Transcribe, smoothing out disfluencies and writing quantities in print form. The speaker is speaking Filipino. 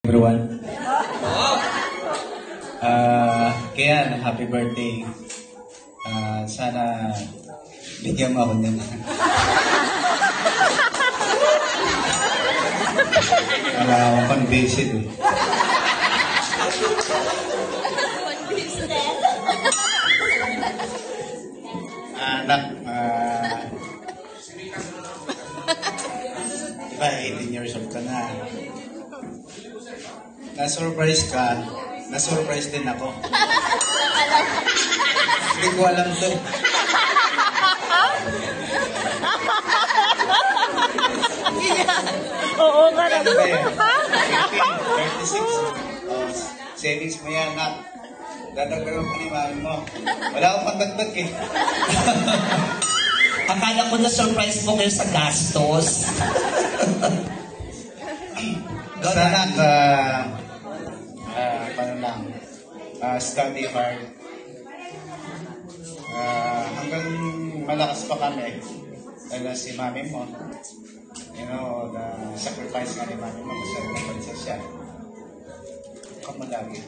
Everyone. Kaya happy birthday. Sana bigyan mo ako nila. Wala akong pang-visit eh. Anak, diba 18 years old ka na. Na-surprise ka, na-surprise din ako. Hindi ko alam to. Oo nga naman. 36. Savings mo yan, nak. Dadagdagan ko ni mami mo. Wala akong pandagdag eh. Akala ko na surprise mo kayo sa gastos. Sana paano lang, study hard. Hanggang malakas pa kami. Dahil si mami mo, you know, the sacrifice nga ni mami mo sa bansa siya. Kamu lagi.